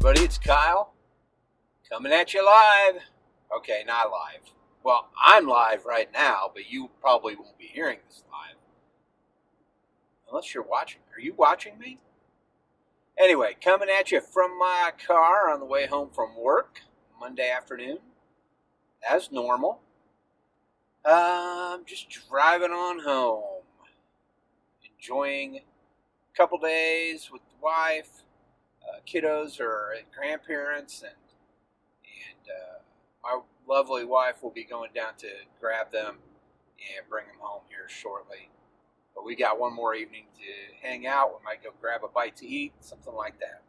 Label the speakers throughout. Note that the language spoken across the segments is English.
Speaker 1: everybody, it's Kyle coming at you live. Okay, not live. Well, I'm live right now, but you probably won't be hearing this live. Unless you're watching. Are you watching me? Anyway, coming at you from my car on the way home from work, Monday afternoon, as normal. Just driving on home. Enjoying a couple days with the wife. Kiddos are at grandparents, and my lovely wife will be going down to grab them and bring them home here shortly. But we got one more evening to hang out. We might go grab a bite to eat, something like that.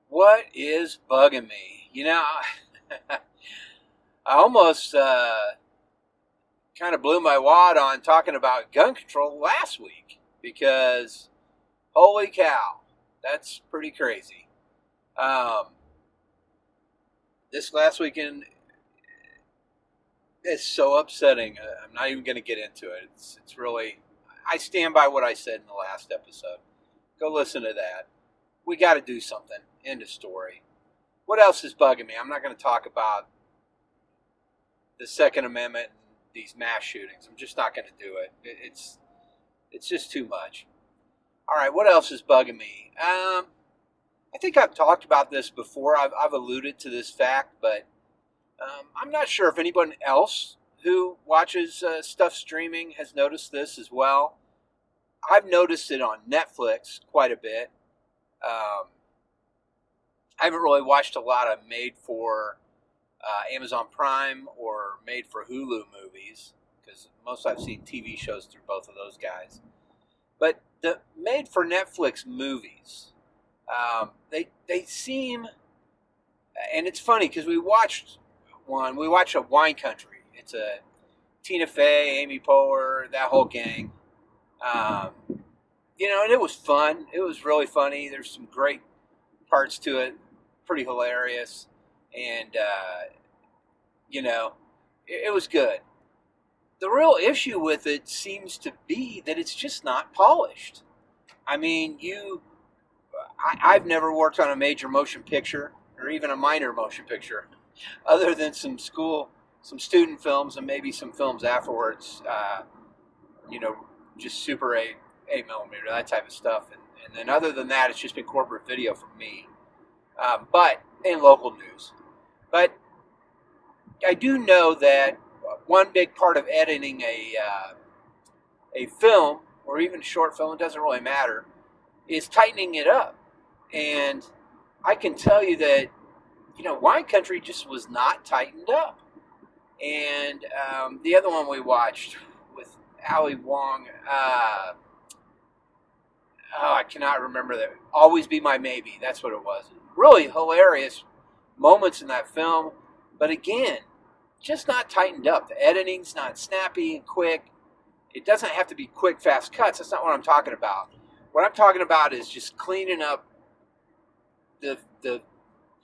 Speaker 1: What is bugging me? You know, I almost kind of blew my wad on talking about gun control last week because holy cow, that's pretty crazy. This last weekend is so upsetting. I'm not even going to get into it. It's really, I stand by what I said in the last episode. Go listen to that. We got to do something. End of story. What else is bugging me? I'm not going to talk about the Second Amendment and these mass shootings. I'm just not going to do it. It's just too much. All right, what else is bugging me? I think I've talked about this before. I've alluded to this fact, but I'm not sure if anyone else who watches stuff streaming has noticed this as well. I've noticed it on Netflix quite a bit. I haven't really watched a lot of made-for Amazon Prime or made-for-Hulu movies, because most I've seen TV shows through both of those guys. But the made-for-Netflix movies, they seem, and it's funny because we watched a Wine Country. It's a Tina Fey, Amy Poehler, that whole gang. And it was fun. It was really funny. There's some great parts to it, pretty hilarious, and it was good. The real issue with it seems to be that it's just not polished. I mean, I've never worked on a major motion picture or even a minor motion picture, other than some student films and maybe some films afterwards. Just Super 8 millimeter, that type of stuff. And then other than that, it's just been corporate video for me, but in local news. But I do know that one big part of editing a film, or even a short film, it doesn't really matter, is tightening it up. And I can tell you that, Wine Country just was not tightened up. And the other one we watched with Ali Wong, I cannot remember that. Always Be My Maybe, that's what it was. Really hilarious moments in that film, but again, just not tightened up. The editing's not snappy and quick. It doesn't have to be quick, fast cuts. That's not what I'm talking about. What I'm talking about is just cleaning up the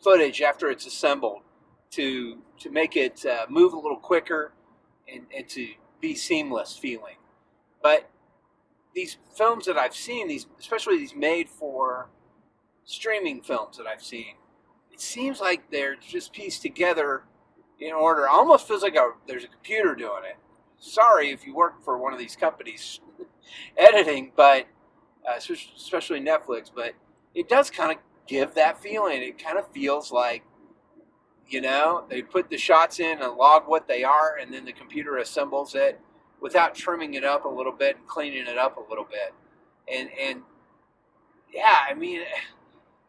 Speaker 1: footage after it's assembled to make it move a little quicker and to be seamless feeling. But these films that I've seen, especially these made for streaming films that I've seen, it seems like they're just pieced together in order. It almost feels like there's a computer doing it. Sorry if you work for one of these companies editing, but especially Netflix, but it does kind of give that feeling. It kind of feels like, they put the shots in and log what they are, and then the computer assembles it without trimming it up a little bit and cleaning it up a little bit. And yeah, I mean,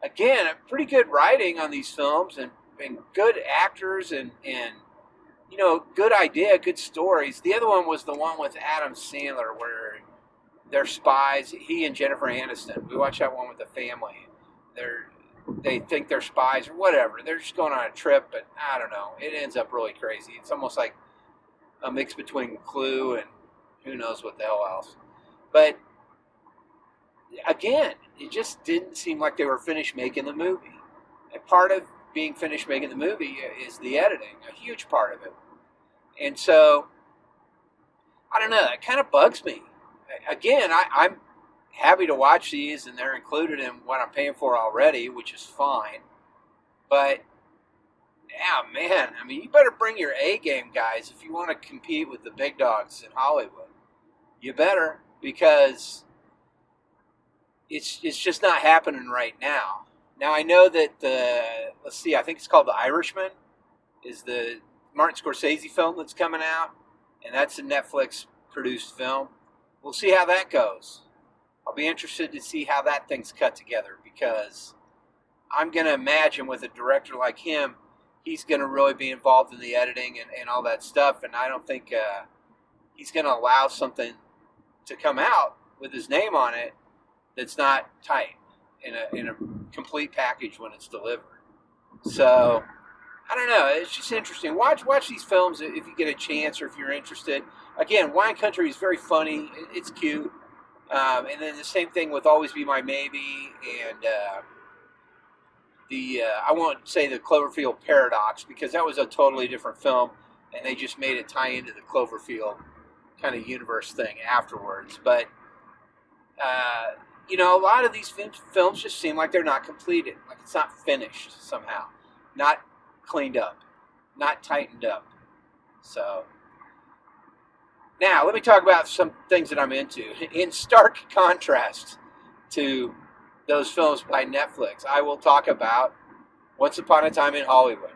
Speaker 1: again, pretty good writing on these films and good actors and good idea, good stories. The other one was the one with Adam Sandler where they're spies. He and Jennifer Aniston. We watched that one with the family. They think they're spies or whatever. They're just going on a trip, but I don't know. It ends up really crazy. It's almost like a mix between Clue and who knows what the hell else. But again, it just didn't seem like they were finished making the movie. And part of being finished making the movie is the editing, a huge part of it. And so, I don't know, it kind of bugs me. Again, I'm happy to watch these, and they're included in what I'm paying for already, which is fine. But yeah, man, I mean, you better bring your A game, guys, if you want to compete with the big dogs in Hollywood. You better, because it's just not happening right now. Now I know that let's see, I think it's called The Irishman, is the Martin Scorsese film that's coming out, and that's a Netflix produced film. We'll see how that goes. I'll be interested to see how that thing's cut together, because I'm going to imagine with a director like him, he's going to really be involved in the editing and all that stuff, and I don't think he's going to allow something to come out with his name on it that's not tight in a complete package when it's delivered. So I don't know. It's just interesting. Watch these films if you get a chance, or if you're interested. Again, Wine Country is very funny. It's cute. And then the same thing with Always Be My Maybe, and I won't say the Cloverfield Paradox, because that was a totally different film, and they just made it tie into the Cloverfield kind of universe thing afterwards. But a lot of these films just seem like they're not completed, like it's not finished somehow, not cleaned up, not tightened up. So now let me talk about some things that I'm into. In stark contrast to those films by Netflix, I will talk about Once Upon a Time in Hollywood.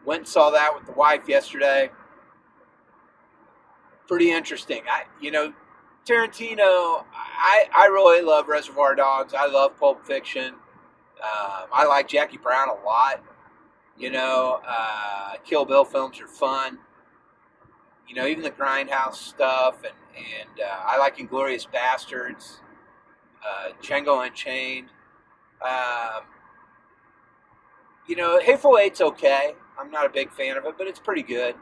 Speaker 1: Went and saw that with the wife yesterday. Pretty interesting. Tarantino, I really love Reservoir Dogs. I love Pulp Fiction. I like Jackie Brown a lot. Kill Bill films are fun. Even the Grindhouse stuff, and I like Inglourious Bastards, Django Unchained. Hateful Eight's okay. I'm not a big fan of it, but it's pretty good.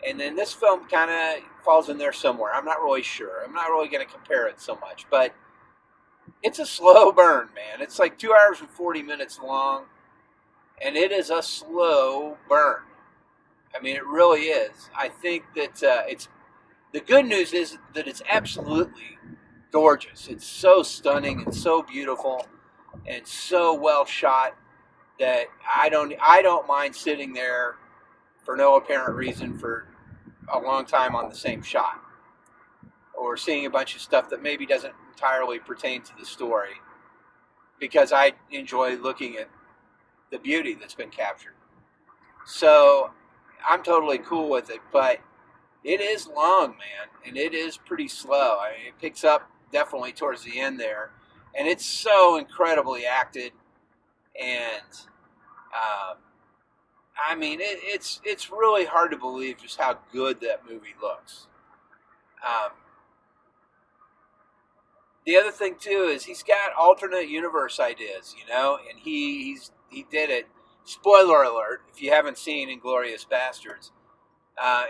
Speaker 1: And then this film kind of falls in there somewhere. I'm not really sure. I'm not really going to compare it so much, but it's a slow burn, man. It's like 2 hours and 40 minutes long, and it is a slow burn. I mean, it really is. I think that the good news is that it's absolutely gorgeous. It's so stunning and so beautiful and so well shot that I don't mind sitting there for no apparent reason for a long time on the same shot, or seeing a bunch of stuff that maybe doesn't entirely pertain to the story, because I enjoy looking at the beauty that's been captured. So I'm totally cool with it, but it is long, man, and it is pretty slow. I mean, it picks up definitely towards the end there, and it's so incredibly acted, and it's really hard to believe just how good that movie looks. The other thing too is he's got alternate universe ideas, and he did it. Spoiler alert: if you haven't seen Inglourious Bastards,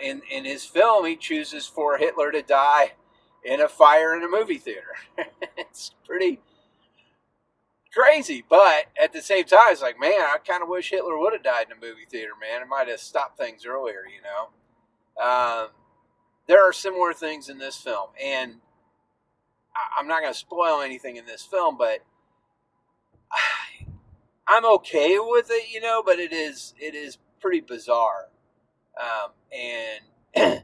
Speaker 1: in his film, he chooses for Hitler to die in a fire in a movie theater. It's pretty crazy, but at the same time, it's like, man, I kind of wish Hitler would have died in a movie theater, man. It might have stopped things earlier, There are similar things in this film, and I'm not going to spoil anything in this film, but I'm okay with it, but it is pretty bizarre. And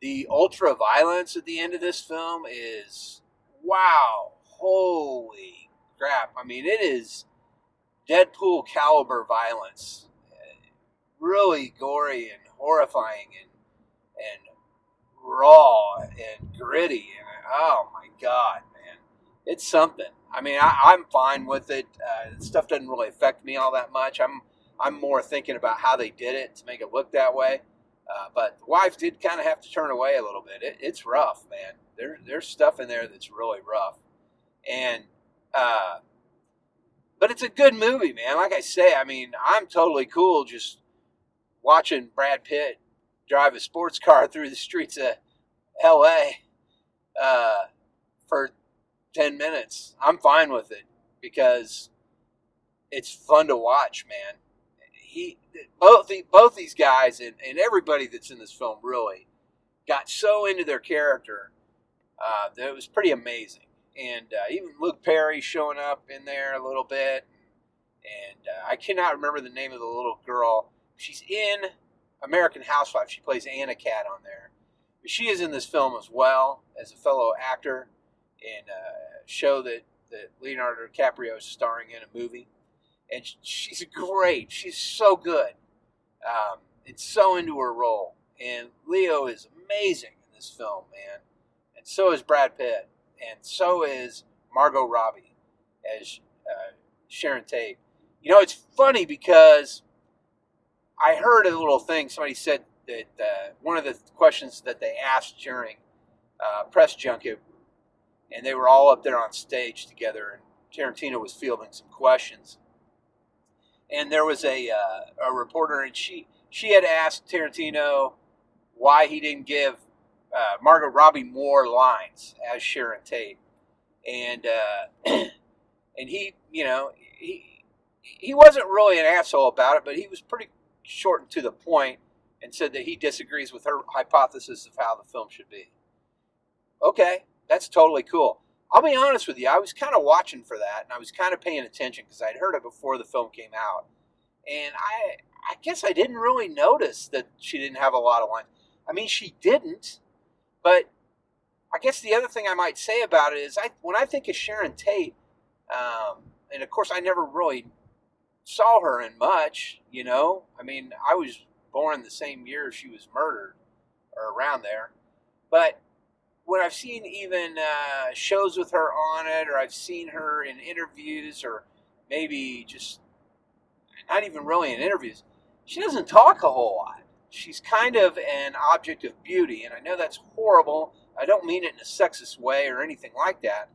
Speaker 1: the ultra violence at the end of this film is, wow, holy crap. I mean, it is Deadpool caliber violence. Really gory and horrifying and raw and gritty. And, oh my God, man. It's something. I mean, I'm fine with it. Stuff doesn't really affect me all that much. I'm more thinking about how they did it to make it look that way. But the wife did kind of have to turn away a little bit. It's rough, man. There's stuff in there that's really rough. And but it's a good movie, man. Like I say, I mean, I'm totally cool just watching Brad Pitt drive a sports car through the streets of L.A. For 10 minutes. I'm fine with it because it's fun to watch, man. Both these guys and everybody that's in this film really got so into their character that it was pretty amazing. and even Luke Perry showing up in there a little bit. And I cannot remember the name of the little girl. She's in American Housewife. She plays Anna Cat on there. But she is in this film as well as a fellow actor in a show that Leonardo DiCaprio is starring in a movie. And she's great. She's so good. And so into her role. And Leo is amazing in this film, man. And so is Brad Pitt. And so is Margot Robbie as Sharon Tate. You know, it's funny because I heard a little thing. Somebody said that one of the questions that they asked during press junket, and they were all up there on stage together, and Tarantino was fielding some questions. And there was a reporter, and she had asked Tarantino why he didn't give Margot Robbie more lines as Sharon Tate, and and he, you know, he wasn't really an asshole about it, but he was pretty short and to the point, and said that he disagrees with her hypothesis of how the film should be. Okay, that's totally cool. I'll be honest with you, I was kind of watching for that, and I was kind of paying attention because I'd heard it before the film came out, and I guess I didn't really notice that she didn't have a lot of lines. I mean, she didn't, but I guess the other thing I might say about it is when I think of Sharon Tate, and of course I never really saw her in much, you know. I mean, I was born the same year she was murdered, or around there. But when I've seen even shows with her on it, or I've seen her in interviews, or maybe just not even really in interviews, she doesn't talk a whole lot. She's kind of an object of beauty, and I know that's horrible. I don't mean it in a sexist way or anything like that.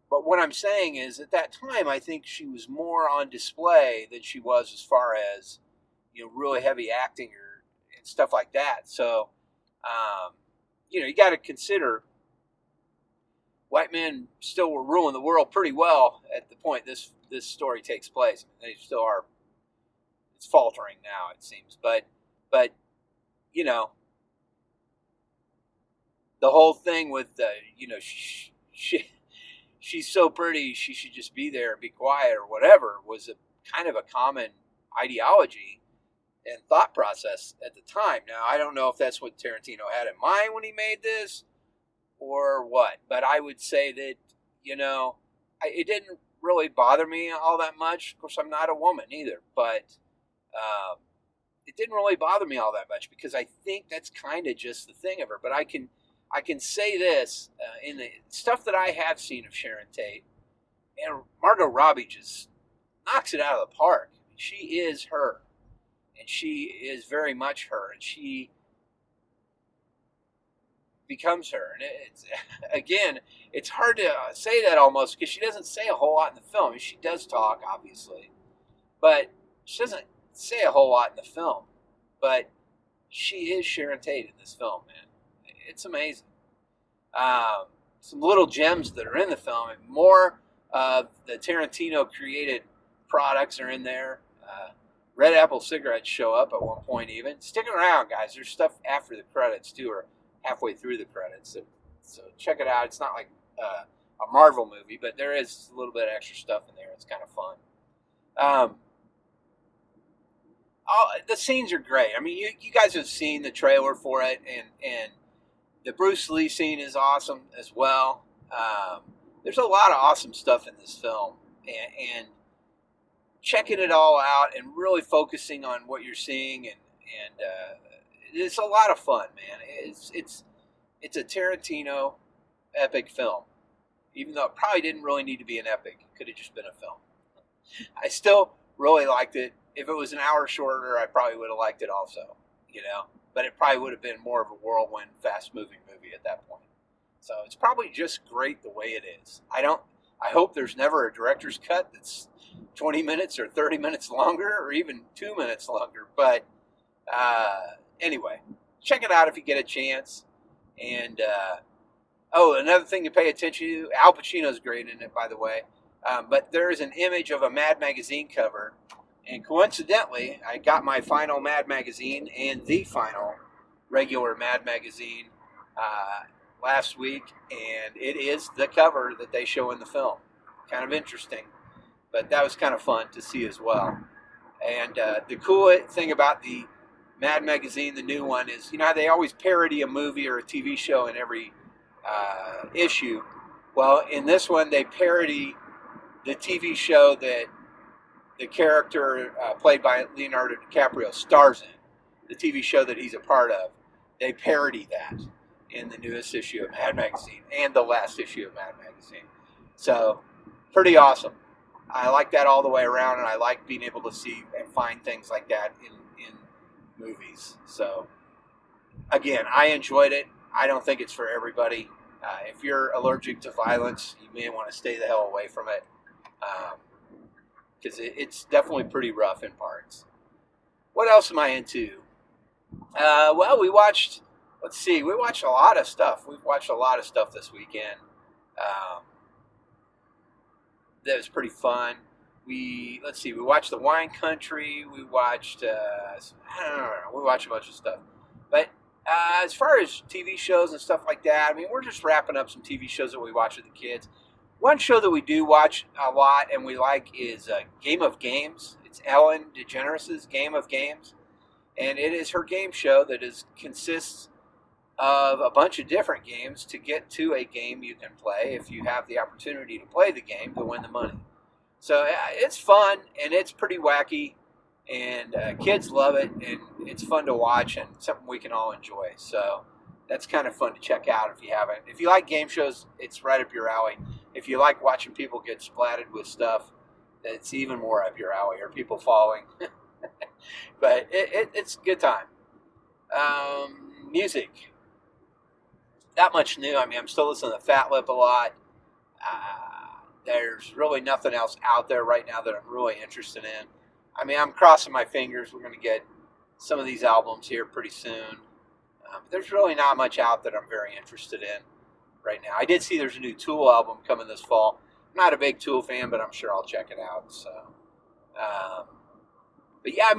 Speaker 1: But what I'm saying is, at that time, I think she was more on display than she was as far as, you know, really heavy acting and stuff like that. So, you know, you got to consider white men still were ruling the world pretty well at the point this story takes place. I mean, they still are. It's faltering now, it seems. But you know, the whole thing with you know, she's so pretty, she should just be there and be quiet or whatever, was a kind of a common ideology and thought process at the time. Now, I don't know if that's what Tarantino had in mind when he made this or what, but I would say that, you know, it didn't really bother me all that much. Of course, I'm not a woman either, but it didn't really bother me all that much because I think that's kind of just the thing of her. But I can say this, in the stuff that I have seen of Sharon Tate, and Margot Robbie just knocks it out of the park. She is her, and she is very much her, and she becomes her. And it's, again, it's hard to say that almost because she doesn't say a whole lot in the film. I mean, she does talk, obviously, but she doesn't say a whole lot in the film. But she is Sharon Tate in this film, man. It's amazing. Some little gems that are in the film, and more of the Tarantino created products are in there. Red Apple cigarettes show up at one point even. Stick around, guys. There's stuff after the credits too, or halfway through the credits. So check it out. It's not like a Marvel movie, but there is a little bit of extra stuff in there. It's kind of fun. The scenes are great. I mean, you guys have seen the trailer for it, and the Bruce Lee scene is awesome as well. There's a lot of awesome stuff in this film, and checking it all out and really focusing on what you're seeing, and it's a lot of fun, man. It's a Tarantino epic film, even though it probably didn't really need to be an epic. It could have just been a film. I still really liked it. If it was an hour shorter, I probably would have liked it also, you know. But it probably would have been more of a whirlwind, fast-moving movie at that point. So it's probably just great the way it is. I hope there's never a director's cut that's 20 minutes or 30 minutes longer, or even 2 minutes longer. But anyway, check it out if you get a chance. And another thing to pay attention to: Al Pacino's great in it, by the way. But there is an image of a Mad magazine cover. And coincidentally, I got my final Mad magazine and the final regular Mad magazine last week, and it is the cover that they show in the film. Kind of interesting, but that was kind of fun to see as well. And the cool thing about the Mad magazine, the new one, is how they always parody a movie or a TV show in every issue. Well, in this one, they parody the TV show that the character played by Leonardo DiCaprio stars in, the TV show that he's a part of. They parody that in the newest issue of Mad Magazine and the last issue of Mad Magazine. So, pretty awesome. I like that all the way around, and I like being able to see and find things like that in movies. So, again, I enjoyed it. I don't think it's for everybody. If you're allergic to violence, you may want to stay the hell away from it, because it's definitely pretty rough in parts. What else am I into? Well, we watched a lot of stuff. We've watched a lot of stuff this weekend. That was pretty fun. We watched The Wine Country. We watched, we watched a bunch of stuff. But as far as TV shows and stuff like that, we're just wrapping up some TV shows that we watch with the kids. One show that we do watch a lot and we like is Game of Games. It's Ellen DeGeneres' Game of Games. And it is her game show that consists of a bunch of different games to get to a game you can play if you have the opportunity to play the game to win the money. So it's fun and it's pretty wacky, and kids love it, and it's fun to watch and something we can all enjoy. So that's kind of fun to check out if you haven't. If you like game shows, it's right up your alley. If you like watching people get splatted with stuff, it's even more up your alley, or people falling. But it's a good time. Music. Not much new. I'm still listening to Fat Lip a lot. There's really nothing else out there right now that I'm really interested in. I'm crossing my fingers. We're going to get some of these albums here pretty soon. But there's really not much out that I'm very interested in right now. I did see there's a new Tool album coming this fall. I'm not a big Tool fan, but I'm sure I'll check it out. So, but yeah,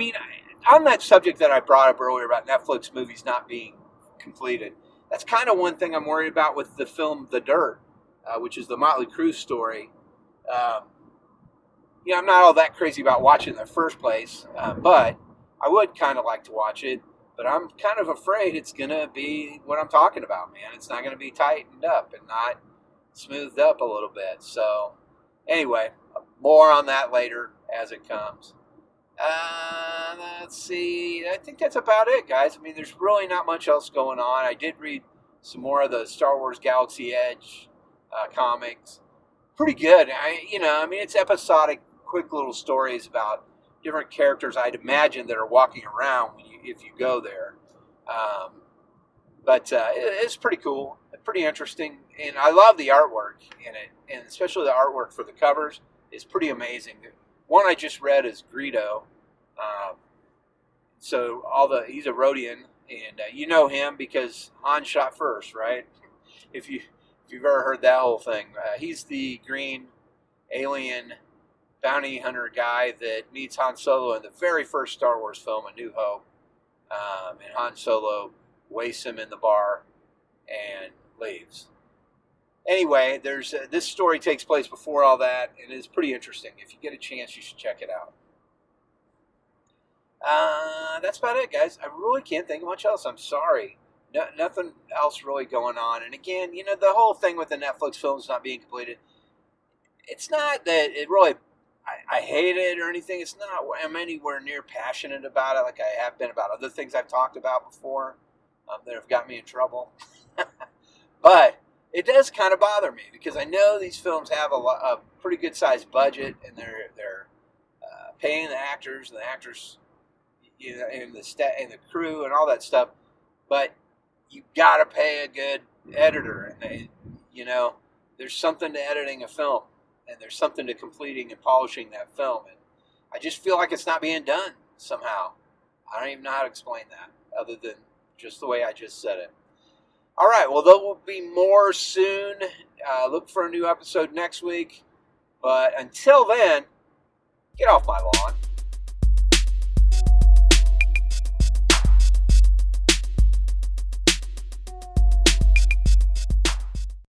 Speaker 1: on that subject that I brought up earlier about Netflix movies not being completed, that's kind of one thing I'm worried about with the film The Dirt, which is the Motley Crue story. I'm not all that crazy about watching it in the first place, but I would kind of like to watch it. But I'm kind of afraid it's going to be what I'm talking about, man. It's not going to be tightened up and not smoothed up a little bit. So, anyway, more on that later as it comes. Let's see. I think that's about it, guys. There's really not much else going on. I did read some more of the Star Wars Galaxy Edge comics. Pretty good. It's episodic, quick little stories about different characters I'd imagine that are walking around if you go there. But it's pretty cool, pretty interesting, and I love the artwork in it, and especially the artwork for the covers is pretty amazing. One I just read is Greedo. He's a Rhodian, and you know him because Han shot first, right? If you've ever heard that whole thing, he's the green alien bounty hunter guy that meets Han Solo in the very first Star Wars film, A New Hope. And Han Solo wastes him in the bar and leaves. Anyway, this story takes place before all that, and it's pretty interesting. If you get a chance, you should check it out. That's about it, guys. I really can't think of much else. I'm sorry. Nothing else really going on. And again, the whole thing with the Netflix films not being completed, it's not that it really, I hate it or anything. It's not, I'm anywhere near passionate about it like I have been about other things I've talked about before that have got me in trouble. But it does kind of bother me because I know these films have a pretty good sized budget, and they're paying the actors and the crew and all that stuff, but you gotta pay a good editor, and there's something to editing a film, and there's something to completing and polishing that film, and I just feel like it's not being done somehow. I don't even know how to explain that other than just the way I just said it. All right, well, there will be more soon. Look for a new episode next week, but until then, get off my lawn.